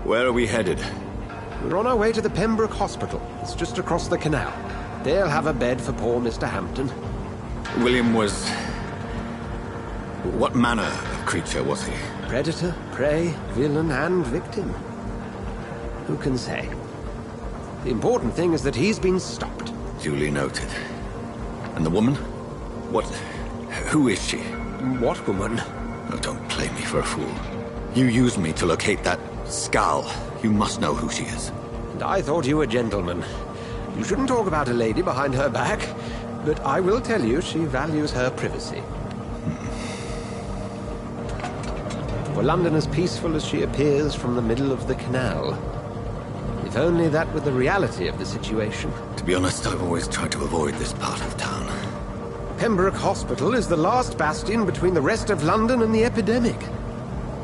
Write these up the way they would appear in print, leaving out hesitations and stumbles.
Where are we headed? We're on our way to the Pembroke Hospital. It's just across the canal. They'll have a bed for poor Mr. Hampton. William was... What manner of creature was he? Predator, prey, villain, and victim. Who can say? The important thing is that he's been stopped. Duly noted. And the woman? What... Who is she? What woman? Oh, don't play me for a fool. You used me to locate that skull. You must know who she is. And I thought you a gentleman. You shouldn't talk about a lady behind her back, but I will tell you she values her privacy. Were London as peaceful as she appears from the middle of the canal? If only that were the reality of the situation. To be honest, I've always tried to avoid this part of town. Pembroke Hospital is the last bastion between the rest of London and the epidemic.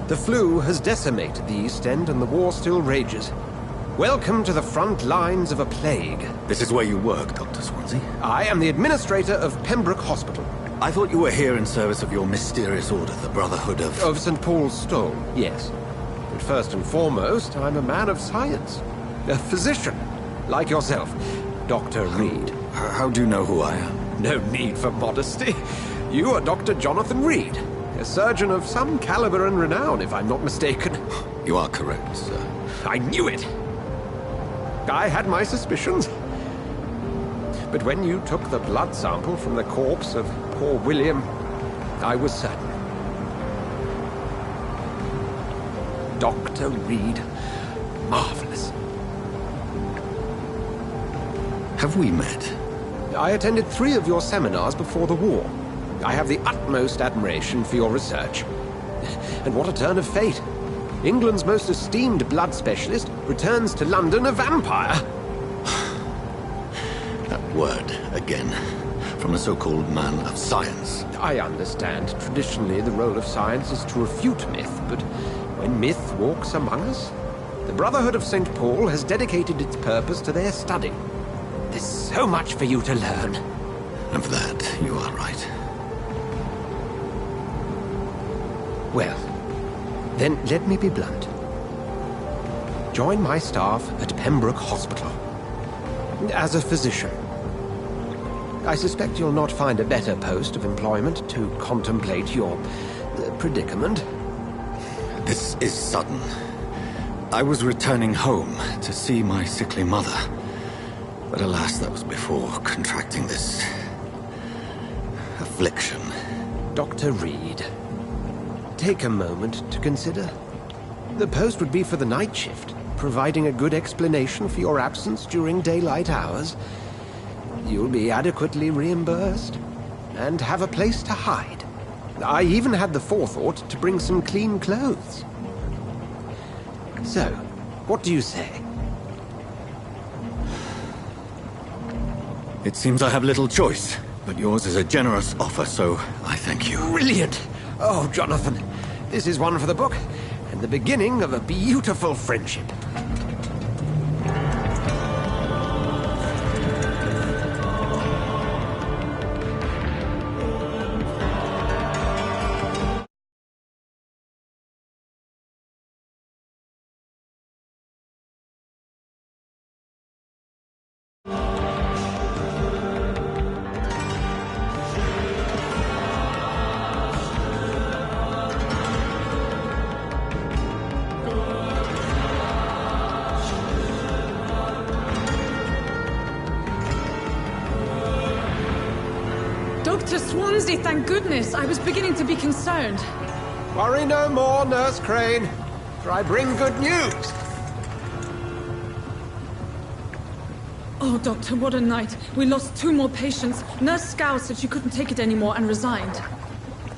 The flu has decimated the East End and the war still rages. Welcome to the front lines of a plague. This is where you work, Dr. Swansea? I am the administrator of Pembroke Hospital. I thought you were here in service of your mysterious order, the Brotherhood of... Of St. Paul's Stone, yes. But first and foremost, I'm a man of science. A physician, like yourself, Dr. Reed. How do you know who I am? No need for modesty. You are Dr. Jonathan Reed, a surgeon of some caliber and renown, if I'm not mistaken. You are correct, sir. I knew it! I had my suspicions. But when you took the blood sample from the corpse of poor William, I was certain. Dr. Reed. Marvelous. Have we met? I attended 3 of your seminars before the war. I have the utmost admiration for your research. And what a turn of fate. England's most esteemed blood specialist returns to London a vampire. That word, again. From a so-called man of science. I understand. Traditionally, the role of science is to refute myth, but when myth walks among us, the Brotherhood of St. Paul has dedicated its purpose to their study. There's so much for you to learn. Of that, you are right. Well, then let me be blunt. Join my staff at Pembroke Hospital. As a physician. I suspect you'll not find a better post of employment to contemplate your predicament. This is sudden. I was returning home to see my sickly mother. But alas, that was before contracting this... affliction. Dr. Reed, take a moment to consider. The post would be for the night shift, providing a good explanation for your absence during daylight hours. You'll be adequately reimbursed, and have a place to hide. I even had the forethought to bring some clean clothes. So, what do you say? It seems I have little choice, but yours is a generous offer, so I thank you. Brilliant! Oh, Jonathan, this is one for the book, and the beginning of a beautiful friendship. Dr. Swansea, thank goodness. I was beginning to be concerned. Worry no more, Nurse Crane, for I bring good news. Oh, Doctor, what a night. We lost 2 more patients. Nurse Scow said she couldn't take it anymore and resigned.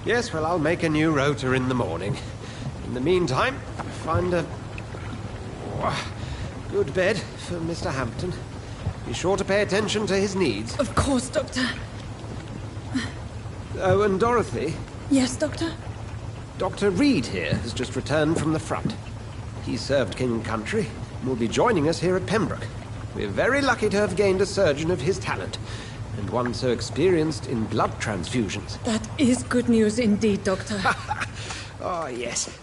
Yes, well, I'll make a new rota in the morning. In the meantime, find a good bed for Mr. Hampton. Be sure to pay attention to his needs. Of course, Doctor. Oh, and Dorothy? Yes, Doctor? Dr. Reed here has just returned from the front. He served King and Country and will be joining us here at Pembroke. We're very lucky to have gained a surgeon of his talent, and one so experienced in blood transfusions. That is good news indeed, Doctor. Oh, yes.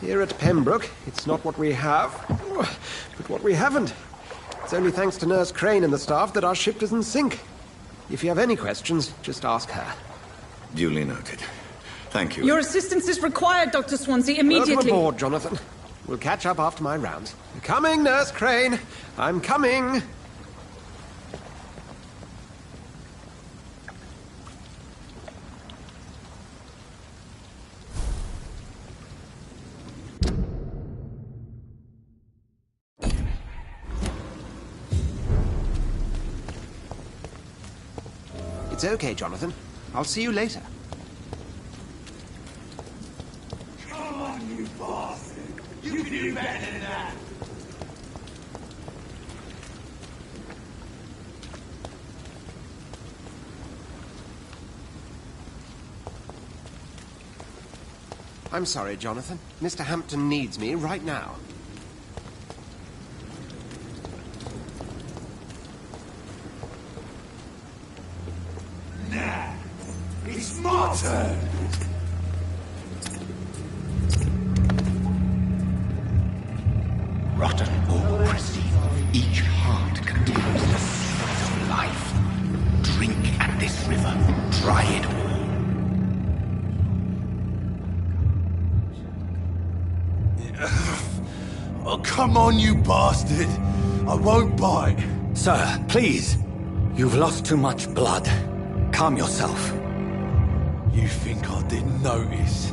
Here at Pembroke, it's not what we have, but what we haven't. It's only thanks to Nurse Crane and the staff that our ship doesn't sink. If you have any questions, just ask her. Duly noted. Thank you. Your assistance is required, Dr. Swansea, immediately. Welcome aboard, Jonathan. We'll catch up after my rounds. Coming, Nurse Crane. I'm coming. It's okay, Jonathan. I'll see you later. Come on, you bastard! You can do better than that! I'm sorry, Jonathan. Mr. Hampton needs me right now. Nah, it's my turn! Rotten or pristine, each heart contains the seeds of life. Drink at this river, try it all. Oh, come on, you bastard! I won't bite! Sir, please. You've lost too much blood. Calm yourself. You think I didn't notice?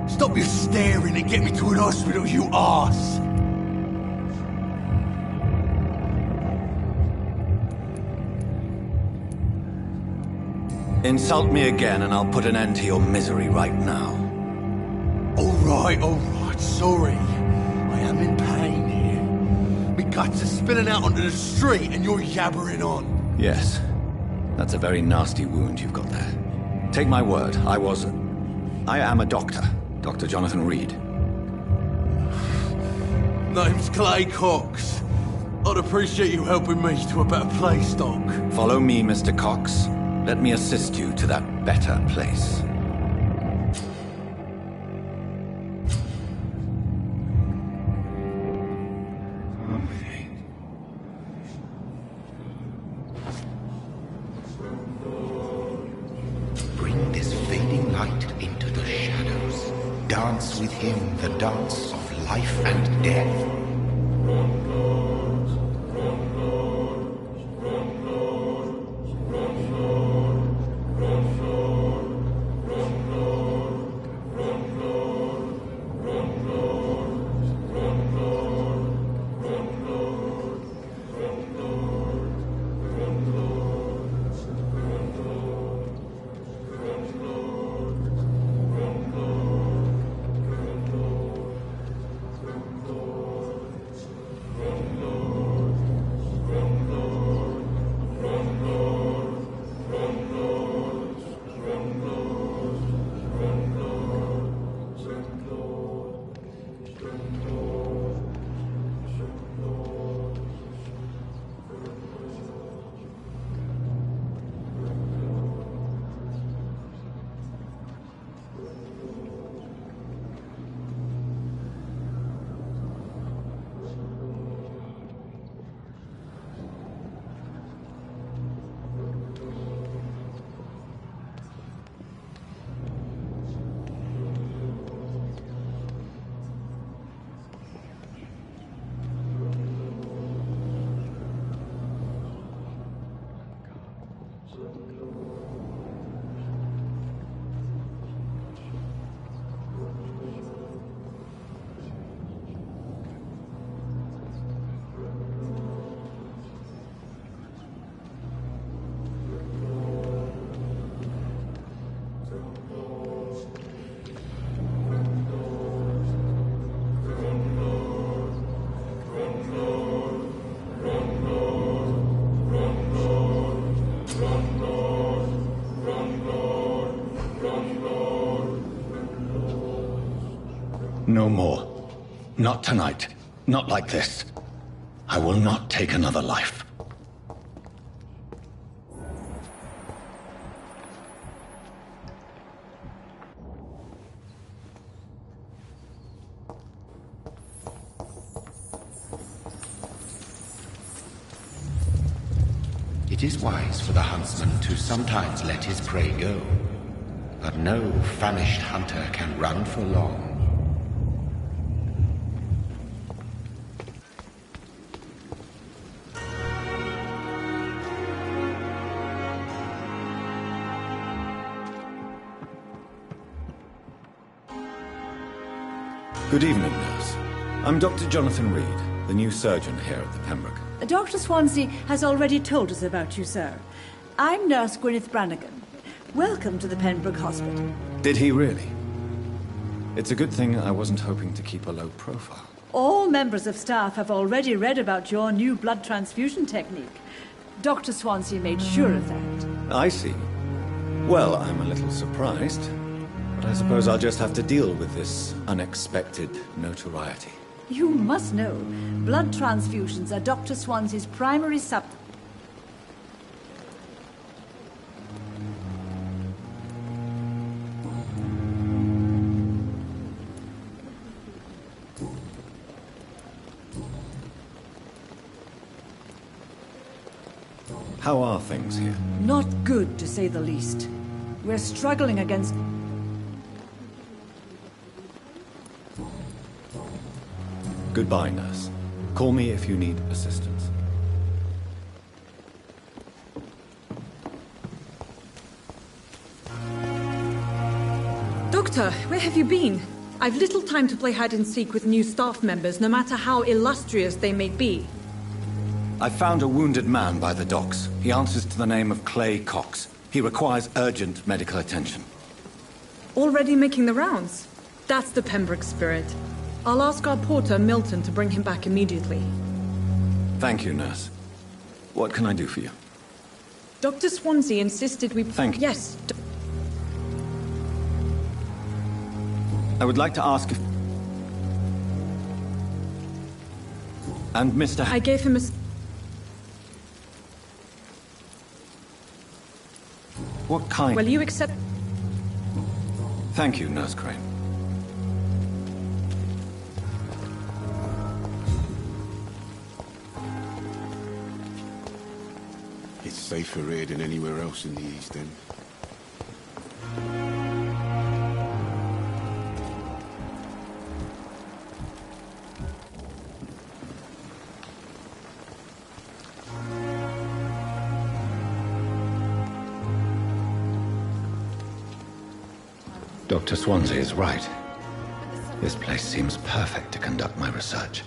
Stop your staring and get me to an hospital, you arse! Insult me again and I'll put an end to your misery right now. Alright, sorry. I am in pain here. Me guts are spilling out onto the street and you're yabbering on. Yes. That's a very nasty wound you've got there. Take my word, I am a doctor. Dr. Jonathan Reed. Name's Clay Cox. I'd appreciate you helping me to a better place, Doc. Follow me, Mr. Cox. Let me assist you to that better place. Bring this fading light into the shadows. Dance with him the dance of life and death. No more. Not tonight. Not like this. I will not take another life. It is wise for the huntsman to sometimes let his prey go. But no famished hunter can run for long. Good evening, nurse. I'm Dr. Jonathan Reed, the new surgeon here at the Pembroke. Dr. Swansea has already told us about you, sir. I'm Nurse Gwyneth Brannigan. Welcome to the Pembroke Hospital. Did he really? It's a good thing I wasn't hoping to keep a low profile. All members of staff have already read about your new blood transfusion technique. Dr. Swansea made sure of that. I see. Well, I'm a little surprised, but I suppose I'll just have to deal with this unexpected notoriety. You must know, blood transfusions are Dr. Swansea's primary How are things here? Not good, to say the least. We're struggling against... Goodbye, nurse. Call me if you need assistance. Doctor, where have you been? I've little time to play hide-and-seek with new staff members, no matter how illustrious they may be. I found a wounded man by the docks. He answers to the name of Clay Cox. He requires urgent medical attention. Already making the rounds? That's the Pembroke spirit. I'll ask our porter, Milton, to bring him back immediately. Thank you, nurse. What can I do for you? Dr. Swansea insisted we... Thank you. Yes. I would like to ask if... And Mr. I gave him a... What kind? Will you accept... Thank you, Nurse Crane. It's safer here than anywhere else in the East End. Dr. Swansea is right. This place seems perfect to conduct my research.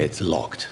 It's locked.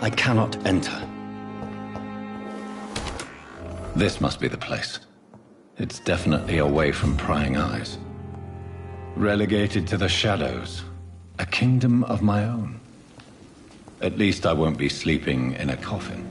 I cannot enter. This must be the place. It's definitely away from prying eyes. Relegated to the shadows. A kingdom of my own. At least I won't be sleeping in a coffin.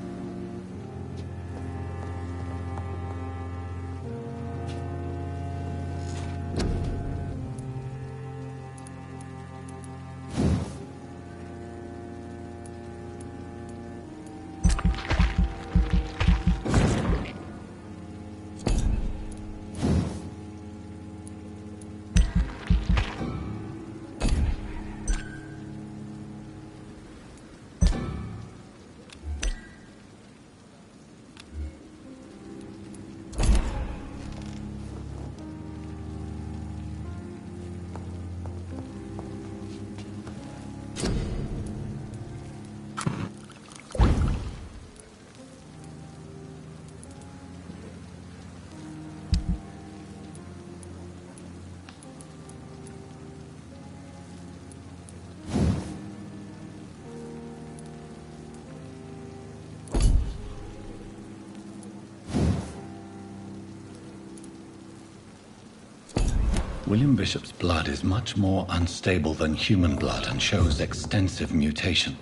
William Bishop's blood is much more unstable than human blood and shows extensive mutation.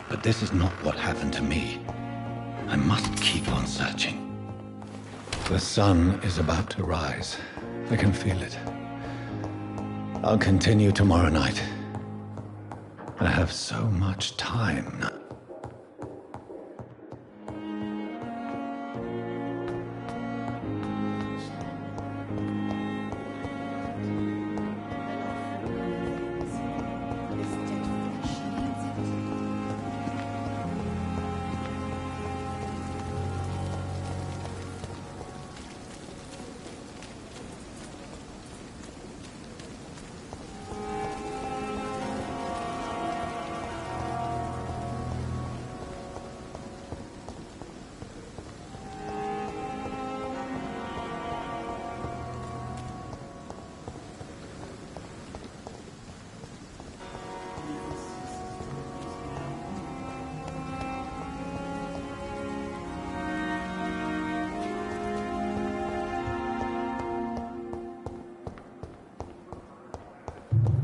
But this is not what happened to me. I must keep on searching. The sun is about to rise. I can feel it. I'll continue tomorrow night. I have so much time now.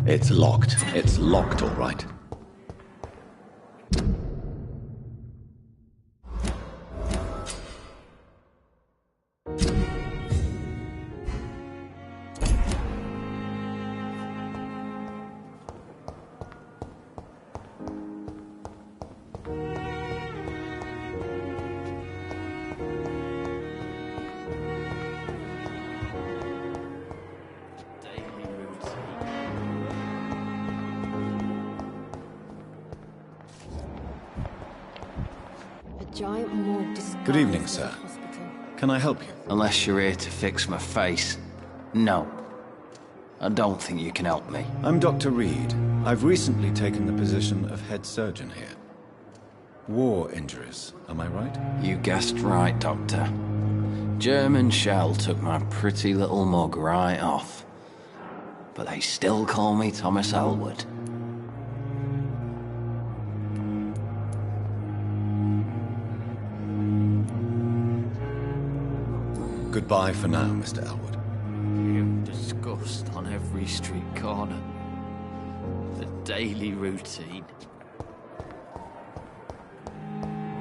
It's locked. It's locked, all right. Good evening, sir. Can I help you? Unless you're here to fix my face. No. I don't think you can help me. I'm Dr. Reed. I've recently taken the position of head surgeon here. War injuries, am I right? You guessed right, Doctor. German shell took my pretty little mug right off. But they still call me Thomas Elwood. Goodbye for now, Mr. Elwood. You disgust on every street corner. The daily routine.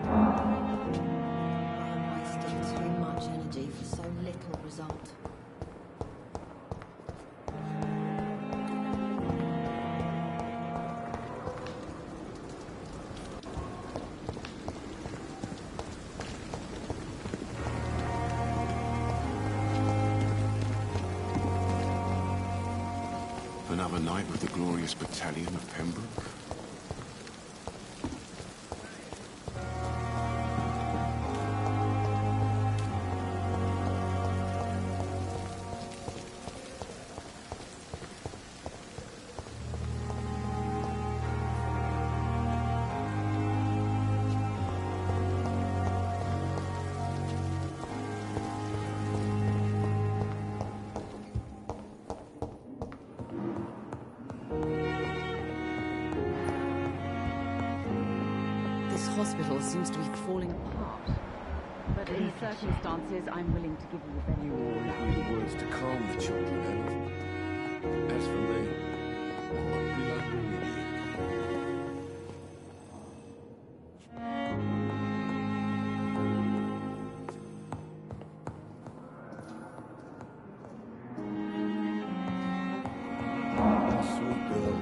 I'm wasting too much energy for so little result. Another night with the glorious battalion of Pembroke. Hospital seems to be falling apart. But in circumstances, I'm willing to give you a better. You all have the words to calm the children, Ellen. As for me, I'd be like bringing you. Sweet girl.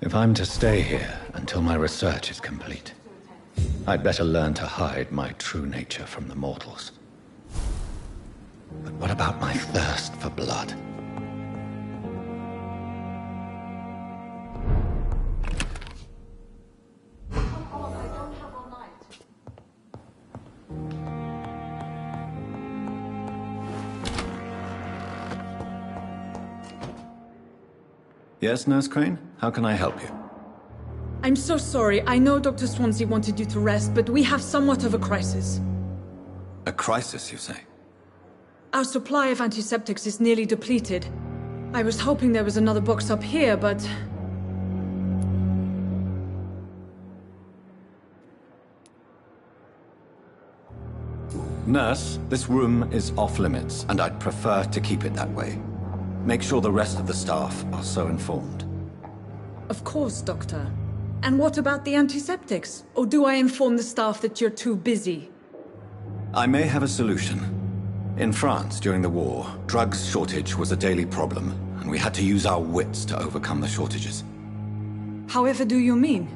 If I'm to stay here until my research is complete, I'd better learn to hide my true nature from the mortals. But what about my thirst for blood? Yes, Nurse Crane? How can I help you? I'm so sorry. I know Dr. Swansea wanted you to rest, but we have somewhat of a crisis. A crisis, you say? Our supply of antiseptics is nearly depleted. I was hoping there was another box up here, but... Nurse, this room is off limits, and I'd prefer to keep it that way. Make sure the rest of the staff are so informed. Of course, Doctor. And what about the antiseptics? Or do I inform the staff that you're too busy? I may have a solution. In France, during the war, drugs shortage was a daily problem, and we had to use our wits to overcome the shortages. However do you mean?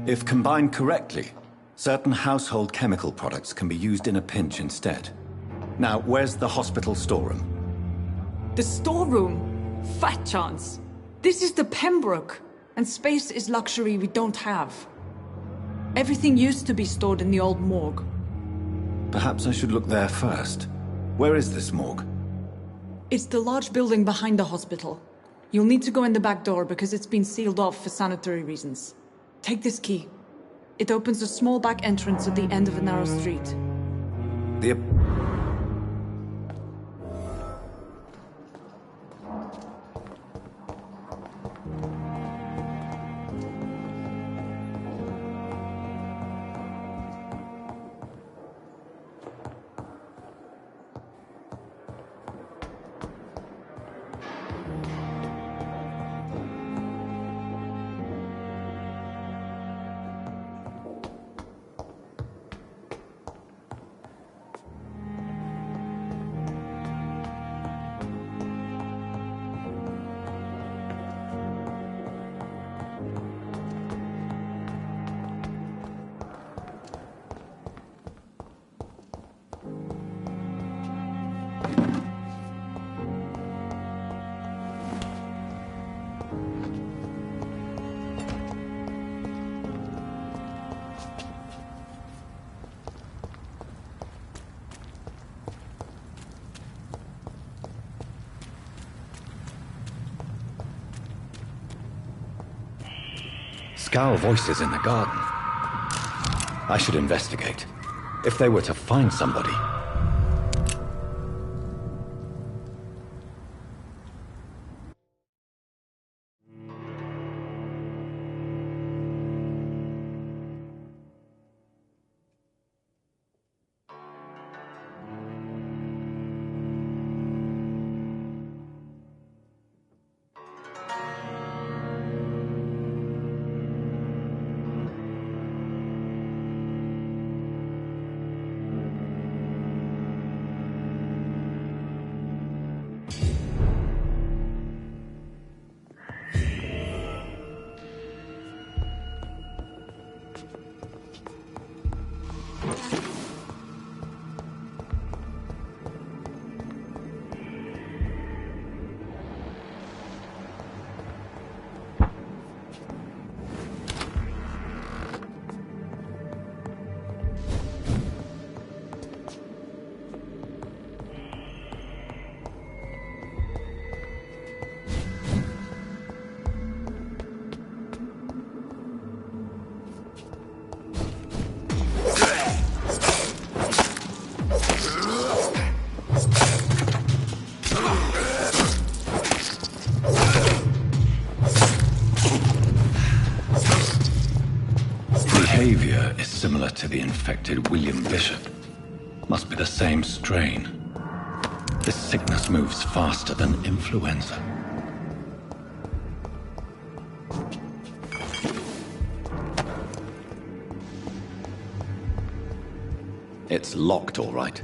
If combined correctly, certain household chemical products can be used in a pinch instead. Now, where's the hospital storeroom? The storeroom? Fat chance. This is the Pembroke, and space is luxury we don't have. Everything used to be stored in the old morgue. Perhaps I should look there first. Where is this morgue? It's the large building behind the hospital. You'll need to go in the back door because it's been sealed off for sanitary reasons. Take this key. It opens a small back entrance at the end of a narrow street. The... Scowl voices in the garden. I should investigate. If they were to find somebody... similar to the infected William Bishop. Must be the same strain. This sickness moves faster than influenza. It's locked, all right.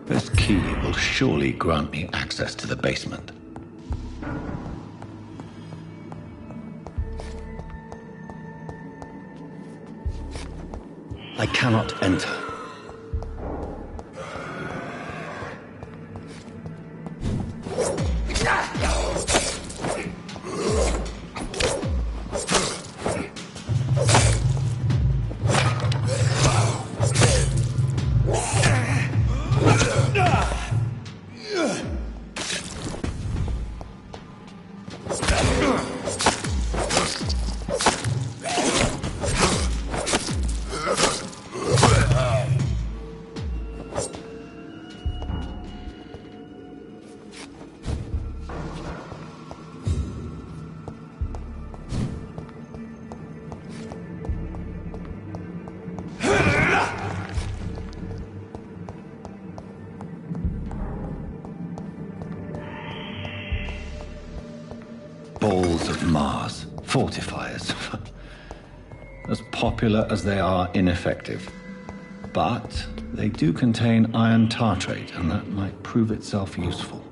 This key will surely grant me access to the basement. I cannot enter. Balls of Mars, fortifiers. As popular as they are ineffective. But they do contain iron tartrate, and that might prove itself useful.